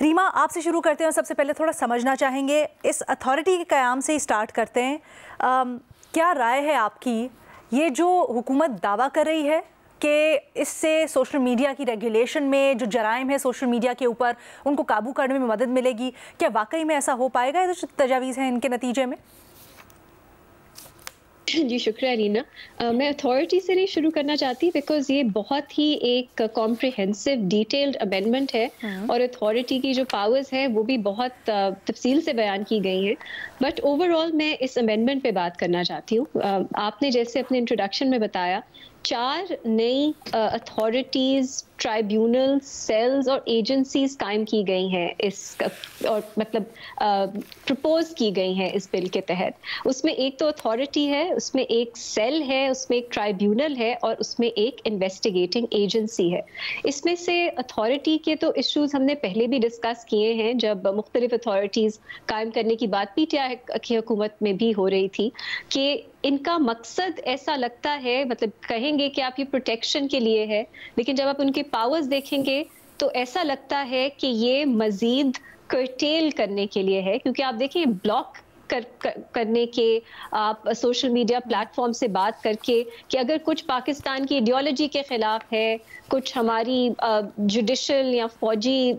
रीमा, आपसे शुरू करते हैं और सबसे पहले थोड़ा समझना चाहेंगे, इस अथॉरिटी के क़याम से ही स्टार्ट करते हैं। क्या राय है आपकी, ये जो हुकूमत दावा कर रही है कि इससे सोशल मीडिया की रेगुलेशन में जो जराइम है सोशल मीडिया के ऊपर उनको काबू करने में मदद मिलेगी, क्या वाकई में ऐसा हो पाएगा? ये जो तजावीज़ हैं इनके नतीजे में? जी शुक्रिया रीना। मैं अथॉरिटी से नहीं शुरू करना चाहती बिकॉज ये बहुत ही एक कॉम्प्रिहेंसिव डिटेल्ड अमेंडमेंट है और अथॉरिटी की जो पावर्स हैं वो भी बहुत तफसील से बयान की गई हैं। बट ओवरऑल मैं इस अमेंडमेंट पे बात करना चाहती हूँ। आपने जैसे अपने इंट्रोडक्शन में बताया, 4 नई अथॉरिटीज़, ट्राइब्यूनल, सेल्स और एजेंसीज कायम की गई हैं इस और मतलब प्रपोज की गई हैं इस बिल के तहत। उसमें एक तो अथॉरिटी है, उसमें एक सेल है, उसमें एक ट्राइब्यूनल है और उसमें एक इन्वेस्टिगेटिंग एजेंसी है। इसमें से अथॉरिटी के तो इश्यूज हमने पहले भी डिस्कस किए हैं जब मुख्तलिफ अथॉरिटीज़ कायम करने की बात PTI की हुकूमत में भी हो रही थी कि इनका मकसद ऐसा लगता है, मतलब कहेंगे कि आप ये प्रोटेक्शन के लिए है, लेकिन जब आप उनके पावर्स देखेंगे तो ऐसा लगता है कि ये मजीद कर्टेल करने के लिए है। क्योंकि आप देखिए ब्लॉक करने के, आप सोशल मीडिया प्लेटफॉर्म से बात करके कि अगर कुछ पाकिस्तान की आइडियोलॉजी के खिलाफ है, कुछ हमारी जुडिशल या फौजी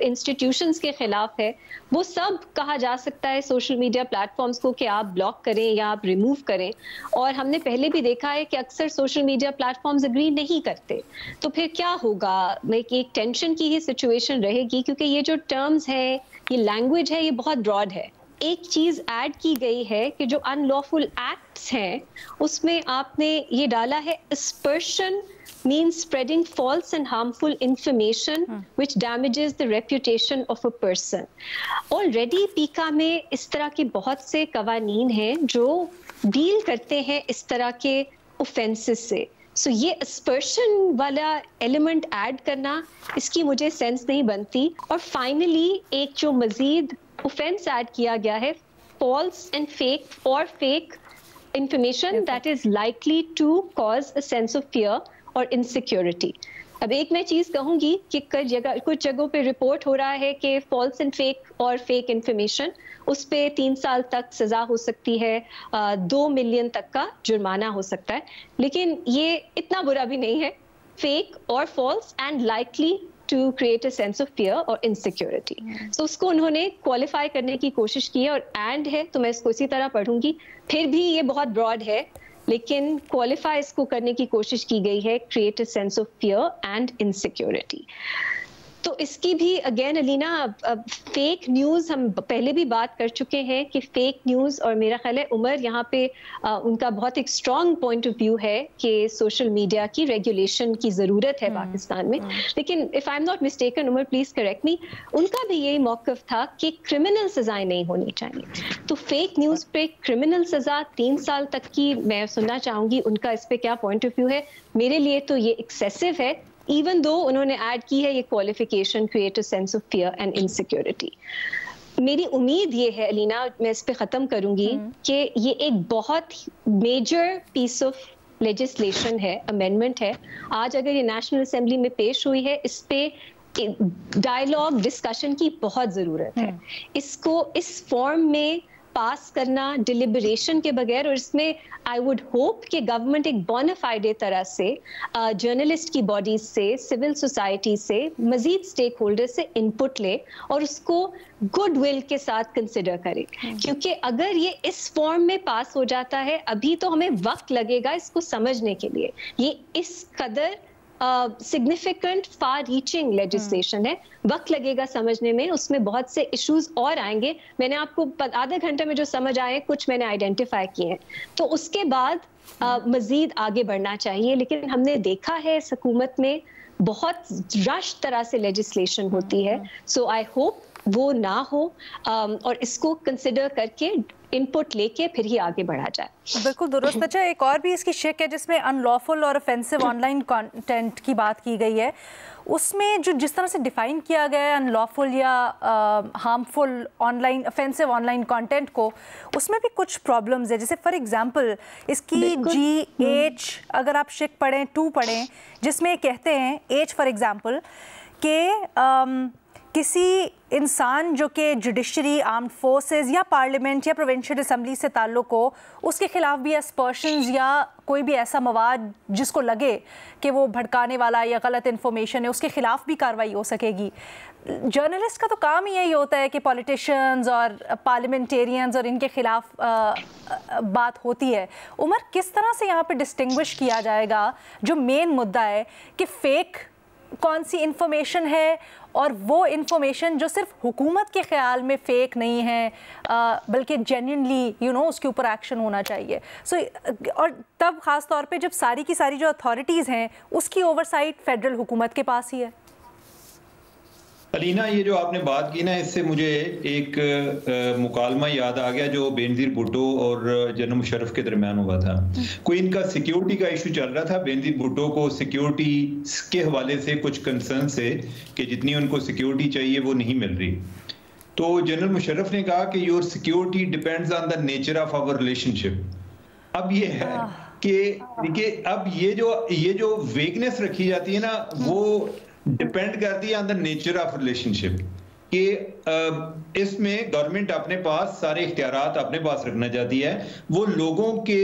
इंस्टीट्यूशंस के खिलाफ है, वो सब कहा जा सकता है सोशल मीडिया प्लेटफॉर्म्स को कि आप ब्लॉक करें या आप रिमूव करें। और हमने पहले भी देखा है कि अक्सर सोशल मीडिया प्लेटफॉर्म्स एग्री नहीं करते, तो फिर क्या होगा? एक टेंशन की ही सिचुएशन रहेगी क्योंकि ये जो टर्म्स हैं, ये लैंग्वेज है, ये बहुत ब्रॉड है। एक चीज ऐड की गई है कि जो अनलॉफुल एक्ट्स हैं उसमें आपने ये डाला है aspersion means spreading false and harmful information which damages the reputation of a person. Already पीका में इस तरह के बहुत से कवानीन हैं जो डील करते हैं इस तरह के ऑफेंसेस से। सो ये aspersion वाला एलिमेंट ऐड करना, इसकी मुझे सेंस नहीं बनती। और फाइनली एक जो मजीद ऑफेंस ऐड किया गया है, false and fake information that is likely to cause a sense of fear or insecurity. अब एक मैं चीज कहूंगी कि कुछ जगहों पे रिपोर्ट हो रहा है कि फॉल्स एंड फेक इंफॉर्मेशन, उस पे 3 साल तक सजा हो सकती है, 2 मिलियन तक का जुर्माना हो सकता है। लेकिन ये इतना बुरा भी नहीं है, फेक और false and likely to create a sense of fear और इनसिक्योरिटी। सो उसको उन्होंने क्वालिफाई करने की कोशिश की है और एंड है, तो मैं इसको इसी तरह पढ़ूंगी। फिर भी ये बहुत ब्रॉड है, लेकिन क्वालिफाई इसको करने की कोशिश की गई है, create a sense of fear and insecurity. तो इसकी भी अगेन अलीना, फेक न्यूज़ हम पहले भी बात कर चुके हैं कि फेक न्यूज़, और मेरा ख्याल है उमर यहाँ पे उनका बहुत एक स्ट्रॉन्ग पॉइंट ऑफ व्यू है कि सोशल मीडिया की रेगुलेशन की ज़रूरत है पाकिस्तान में। लेकिन if I am not mistaken, Umar please correct me, उनका भी यही मौक़िफ़ था कि क्रिमिनल सज़ाएं नहीं होनी चाहिए। तो फेक न्यूज़ पे क्रिमिनल सज़ा 3 साल तक की मैं सुनना चाहूँगी उनका इस पर क्या पॉइंट ऑफ व्यू है। मेरे लिए तो ये एक्सेसिव है, इवन दो उन्होंने ऐड की है ये qualification, create a sense of fear and insecurity. मेरी उम्मीद ये है अलीना, मैं इस पे ख़त्म करूंगी कि ये एक बहुत मेजर पीस ऑफ लेजिस्लेशन है, अमेंडमेंट है। आज अगर ये नेशनल असेंबली में पेश हुई है, इस पे डायलॉग, डिस्कशन की बहुत ज़रूरत है। इसको इस फॉर्म में पास करना डिलिबरेशन के बगैर, और इसमें आई वुड होप कि गवर्नमेंट एक बोनाफाइडे तरह से जर्नलिस्ट की बॉडीज से, सिविल सोसाइटी से, मजीद स्टेक होल्डर से इनपुट ले और उसको गुड विल के साथ कंसिडर करे। क्योंकि अगर ये इस फॉर्म में पास हो जाता है, अभी तो हमें वक्त लगेगा इसको समझने के लिए, ये इस कदर सिग्निफिकेंट फार रीचिंग लेजिस्लेशन है, वक्त लगेगा समझने में, उसमें बहुत से इश्यूज और आएंगे। मैंने आपको आधे घंटे में जो समझ आए कुछ मैंने आइडेंटिफाई किए हैं, तो उसके बाद मजीद आगे बढ़ना चाहिए। लेकिन हमने देखा है इस हुकूमत में बहुत रश तरह से लेजिस्लेशन होती है, सो आई होप वो ना हो और इसको कंसिडर करके इनपुट लेके फिर ही आगे बढ़ा जाए। बिल्कुल दुरुस्त। अच्छा, एक और भी इसकी शिक है जिसमें अनलॉफुल और ऑफेंसिव ऑनलाइन कंटेंट की बात की गई है। उसमें जो जिस तरह से डिफाइन किया गया है अनलॉफुल या harmful online, offensive online content को, उसमें भी कुछ प्रॉब्लम्स है। जैसे फॉर एग्जांपल इसकी GH अगर आप शिक पढ़ें, 2 पढ़ें, जिसमें कहते हैं एज फॉर एग्जांपल कि किसी इंसान जो कि जुडिशरी, आर्म्ड फोर्सेस या पार्लियामेंट या प्रोविंशियल असम्बली से ताल्लुक़ हो, उसके ख़िलाफ़ भी एस्पर्शंस या कोई भी ऐसा मवाद जिसको लगे कि वो भड़काने वाला या गलत इन्फॉर्मेशन है, उसके ख़िलाफ़ भी कार्रवाई हो सकेगी। जर्नलिस्ट का तो काम ही यही होता है कि पॉलिटिशियंस और पार्लियामेंटेरियंस और इनके ख़िलाफ़ बात होती है। उमर, किस तरह से यहाँ पे डिस्टिंग्विश किया जाएगा जो मेन मुद्दा है कि फ़ेक कौन सी इंफॉर्मेशन है और वो इंफॉर्मेशन जो सिर्फ हुकूमत के ख्याल में फ़ेक नहीं है बल्कि जेन्युइनली उसके ऊपर एक्शन होना चाहिए। और तब ख़ास तौर पे जब सारी की सारी जो अथॉरिटीज़ हैं उसकी ओवरसाइट फेडरल हुकूमत के पास ही है। अलीना, ये जो आपने बात की ना, इससे मुझे एक मुकालमा याद आ गया जो बेनज़ीर भुट्टो और जनरल मुशर्रफ के दरमियान हुआ था। कोई इनका सिक्योरिटी का इशू चल रहा था। बेनज़ीर भुट्टो को सिक्योरिटी के हवाले से कुछ कंसर्न से कि जितनी उनको सिक्योरिटी चाहिए वो नहीं मिल रही। तो जनरल मुशर्रफ ने कहा कि your security depends on the nature of our relationship. अब ये है कि देखिए, अब ये जो वेगनेस रखी जाती है ना, वो डिपेंड करती है on the nature of relationship कि इसमें गवर्नमेंट अपने पास सारे इख्तियारात अपने पास रखना चाहती है। वो लोगों के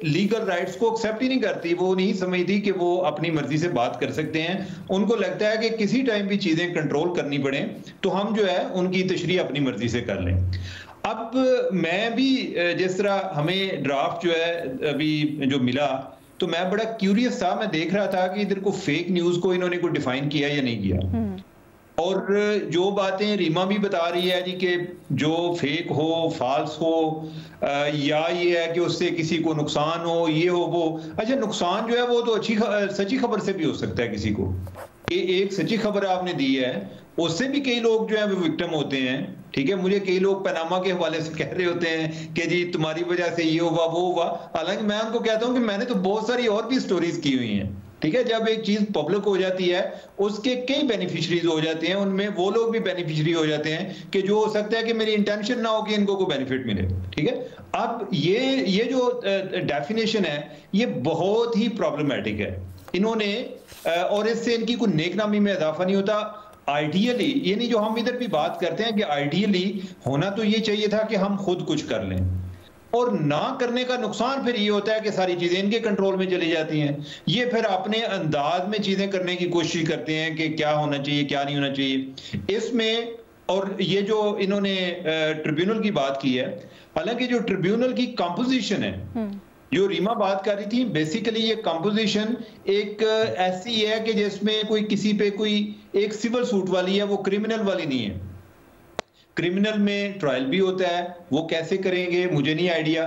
लीगल राइट्स को एक्सेप्ट ही नहीं करती। वो नहीं समझती कि वो अपनी मर्जी से बात कर सकते हैं। उनको लगता है कि किसी टाइम भी चीजें कंट्रोल करनी पड़े तो हम जो है उनकी तशरीह अपनी मर्जी से कर लें। अब मैं भी जिस तरह हमें ड्राफ्ट जो है अभी जो मिला, तो मैं बड़ा क्यूरियस था। मैं देख रहा था कि इधर को फेक न्यूज को इन्होंने कोई डिफाइन किया या नहीं किया। और जो बातें रीमा भी बता रही है जी कि जो फेक हो, फाल्स हो, या ये है कि उससे किसी को नुकसान हो, ये हो वो। अच्छा, नुकसान जो है वो तो सच्ची खबर से भी हो सकता है किसी को। एक सच्ची खबर आपने दी है, उससे भी कई लोग जो है वो विक्टिम होते हैं। ठीक है, मुझे कई लोग पनामा के हवाले से कह रहे होते हैं कि जी तुम्हारी वजह से ये हुआ वो हुआ। हालांकि मैं उनको कहता हूं कि मैंने तो बहुत सारी और भी स्टोरीज की हुई हैं। ठीक है, जब एक चीज पब्लिक हो जाती है उसके कई बेनिफिशरीज हो जाते हैं, उनमें वो लोग भी बेनिफिशरी हो जाते हैं कि जो हो सकता है कि मेरी इंटेंशन ना हो कि इनको कोई बेनिफिट मिले। ठीक है, अब ये जो डेफिनेशन है ये बहुत ही प्रॉब्लमैटिक है। इन्होंने और इससे इनकी कोई नेकनामी में इजाफा नहीं होता। आइडियली, यानी जो हम इधर भी बात करते हैं कि आइडियली होना तो ये चाहिए था कि हम खुद कुछ कर लें, और ना करने का नुकसान फिर ये होता है कि सारी चीजें इनके कंट्रोल में चली जाती हैं। ये फिर अपने अंदाज में चीजें करने की कोशिश करते हैं कि क्या होना चाहिए क्या नहीं होना चाहिए इसमें। और ये जो इन्होंने ट्रिब्यूनल की बात की है, हालांकि जो ट्रिब्यूनल की कंपोजिशन है जो रीमा बात कर रही थी, बेसिकली ये कंपोजिशन एक ऐसी है कि जिसमें कोई किसी पे कोई एक सिविल सूट वाली है, वो क्रिमिनल वाली नहीं है। क्रिमिनल में ट्रायल भी होता है, वो कैसे करेंगे मुझे नहीं आइडिया।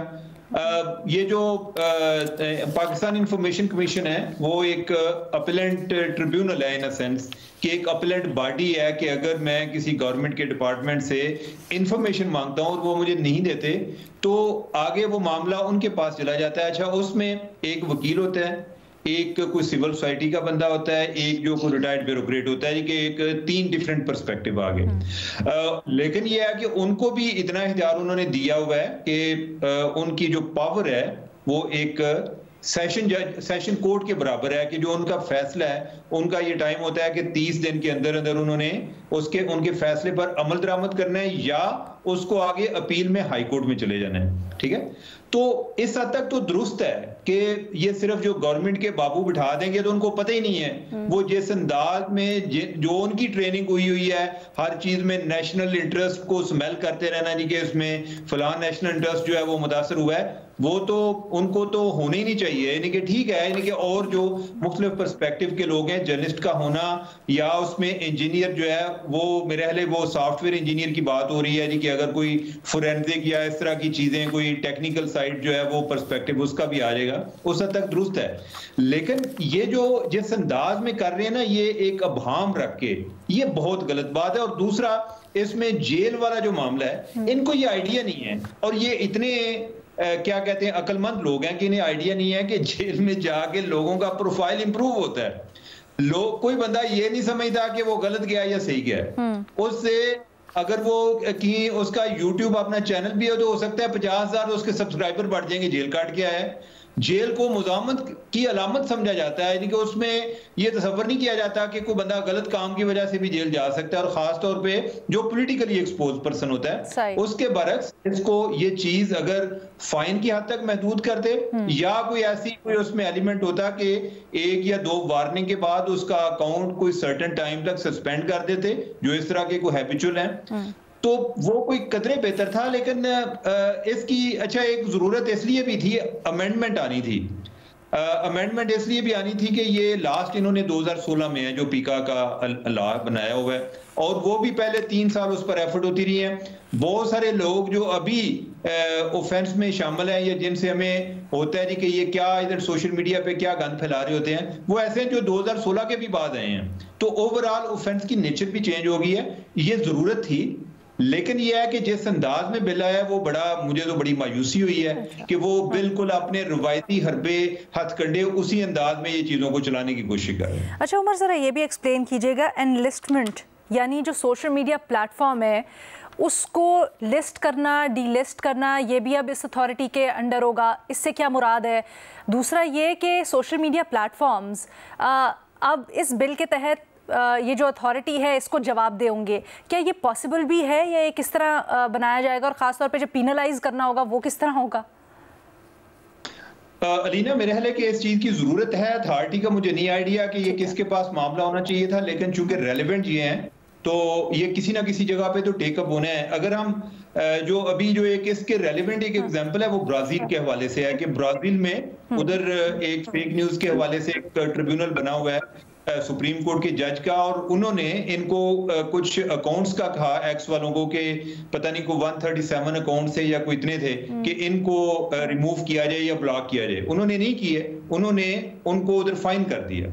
ये जो पाकिस्तान इंफॉर्मेशन कमीशन है वो एक अपीलेंट ट्रिब्यूनल है इन अ सेंस कि एक अपीलेंट बॉडी है कि अगर मैं किसी गवर्नमेंट के डिपार्टमेंट से इंफॉर्मेशन मांगता हूं और वो मुझे नहीं देते तो आगे वो मामला उनके पास चला जाता है। अच्छा, उसमें एक वकील होता है, एक कोई सिविल सोसाइटी का बंदा होता है, एक जो कोई रिटायर्ड ब्यूरोक्रेट होता है कि एक 3 डिफरेंट पर्सपेक्टिव आ गए। लेकिन ये है कि उनको भी इतना इख्तियार उन्होंने दिया हुआ है कि उनकी जो पावर है वो एक सेशन कोर्ट के बराबर है कि जो उनका फैसला है उनका ये टाइम होता है कि 30 दिन के अंदर अंदर उन्होंने उनके फैसले पर अमल दरामद करना है या उसको आगे अपील में हाई कोर्ट में चले जाना है। ठीक है, तो इस हद तक तो दुरुस्त है कि ये सिर्फ जो गवर्नमेंट के बाबू बिठा देंगे तो उनको पता ही नहीं है वो जिस अंदाज में जो उनकी ट्रेनिंग हुई है हर चीज में नेशनल इंटरेस्ट को स्मेल करते रहना जी कि इसमें फलां नेशनल इंटरेस्ट जो है वो मुतासर हुआ है, वो तो उनको तो होने ही नहीं चाहिए। यानी कि ठीक है, यानी कि और जो मुख्तलिफ पर्सपेक्टिव के लोग हैं, जर्नलिस्ट का होना या उसमें इंजीनियर जो है वो मेरे ख्याल वो सॉफ्टवेयर इंजीनियर की बात हो रही है जी कि अगर कोई फोरेंसिक या इस तरह की चीजें कोई टेक्निकल साइड जो है वो पर्सपेक्टिव उसका भी आ जाएगा, उस हद तक दुरुस्त है। लेकिन ये जो जिस अंदाज में कर रहे हैं ना, ये एक अभाम रख के, ये बहुत गलत बात है। और दूसरा, इसमें जेल वाला जो मामला है इनको ये आइडिया नहीं है, और ये इतने क्या कहते हैं अक्लमंद लोग हैं कि इन्हें आइडिया नहीं है कि जेल में जाके लोगों का प्रोफाइल इंप्रूव होता है। कोई बंदा ये नहीं समझता कि वो गलत गया या सही गया। उससे अगर वो कि उसका YouTube अपना चैनल भी हो तो हो सकता है 50,000 उसके सब्सक्राइबर बढ़ जाएंगे, जेल काट के आया है। जेल को मुज़ाहमत की अलामत समझा जाता है, यानी कि उसमें यह तसव्वुर नहीं किया जाता कि कोई बंदा गलत काम की वजह से भी जेल जा सकता है, और खास तौर पे जो पॉलिटिकली एक्सपोज पर्सन होता है उसके बरक्स इसको ये चीज अगर फाइन की हद तक महदूद कर दे, या कोई ऐसी कोई उसमें एलिमेंट होता कि 1 या 2 वार्निंग के बाद उसका अकाउंट कोई सर्टेन टाइम तक सस्पेंड कर देते, जो इस तरह के कोई हैबिचुअल हैं, तो वो कोई कदरे बेहतर था। लेकिन इसकी अच्छा एक जरूरत इसलिए भी थी, अमेंडमेंट आनी थी। अमेंडमेंट इसलिए भी आनी थी कि ये लास्ट इन्होंने 2016 में है जो पीका का लॉ बनाया हुआ है, और वो भी पहले 3 साल उस पर एफर्ट होती रही है। बहुत सारे लोग जो अभी ऑफेंस में शामिल हैं, या जिनसे हमें होता है कि ये क्या इधर सोशल मीडिया पे क्या गंद फैला रहे होते हैं, वो ऐसे हैं जो 2016 के भी बाद आए हैं। तो ओवरऑल ऑफेंस की नेचर भी चेंज हो गई है, ये जरूरत थी। लेकिन यह है कि जिस अंदाज में बिल आया वो मुझे तो बड़ी मायूसी हुई है कि वो बिल्कुल अपने रवायती हरबे हथकंडे उसी अंदाज में ये चीज़ों को चलाने की कोशिश कर रहे हैं। अच्छा उमर, ज़रा ये भी एक्सप्लेन कीजिएगा, एनलिस्टमेंट यानी जो सोशल मीडिया प्लेटफॉर्म है उसको लिस्ट करना, डीलिस्ट करना, ये भी अब इस अथॉरिटी के अंडर होगा, इससे क्या मुराद है? दूसरा ये कि सोशल मीडिया प्लेटफॉर्म्स अब इस बिल के तहत ये जो अथॉरिटी है इसको जवाब देंगे, क्या ये पॉसिबल भी है, या ये किस तरह बनाया जाएगा, और ख़ास तौर पे जब पीनलाइज करना होगा वो किस तरह होगा? अलीना, मेरे ख्याल है कि इस चीज़ की ज़रूरत है। अथॉरिटी का मुझे नहीं आइडिया कि ये किसके पास मामला होना चाहिए था, लेकिन चूंकि रेलिवेंट ये हैं तो ये किसी ना किसी जगह पे तो टेकअप होना है। अगर हम जो अभी जो एक इसके रेलिवेंट एक एग्जांपल है वो ब्राजील के हवाले से है कि ब्राजील में उधर एक फेक न्यूज़ के हवाले से एक ट्रिब्यूनल बना हुआ है सुप्रीम कोर्ट के जज का, और उन्होंने इनको कुछ अकाउंट्स का कहा एक्स वालों को कि पता नहीं को 137 अकाउंट से या कोई इतने थे कि इनको रिमूव किया जाए या ब्लॉक किया जाए। उन्होंने नहीं किए, उन्होंने उनको उधर फाइन कर दिया।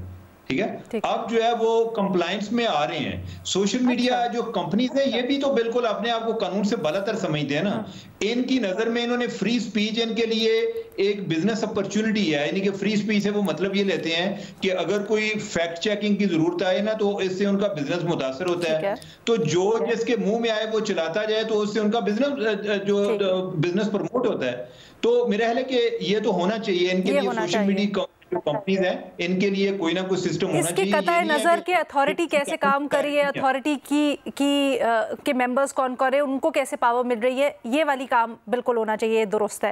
ठीक है, अब जो है वो कंप्लायंस में आ रहे हैं। सोशल मीडिया जो कंपनीज है ये भी तो बिल्कुल अपने आप को कानून से बालातर समझते हैं ना। इनकी नजर में इन्होंने फ्री स्पीच इनके लिए एक बिजनेस अपॉर्चुनिटी है, यानी कि फ्री स्पीच है वो मतलब ये लेते हैं कि अगर कोई फैक्ट चेकिंग की जरूरत आए ना तो इससे उनका बिजनेस मुतासर होता है। तो जो जिसके मुंह में आए वो चलाता जाए तो उससे उनका बिजनेस प्रमोट होता है। तो मेरा ख्याल है कि ये तो होना चाहिए इनके लिए, सोशल मीडिया जो कंपनीज हैं इनके लिए कोई ना कोई सिस्टम होना चाहिए। इसके कतई नजर के अथॉरिटी कैसे काम कर रही है, अथॉरिटी के मेंबर्स कौन कौन है, उनको कैसे पावर मिल रही है, ये वाली काम बिल्कुल होना चाहिए, दुरुस्त है।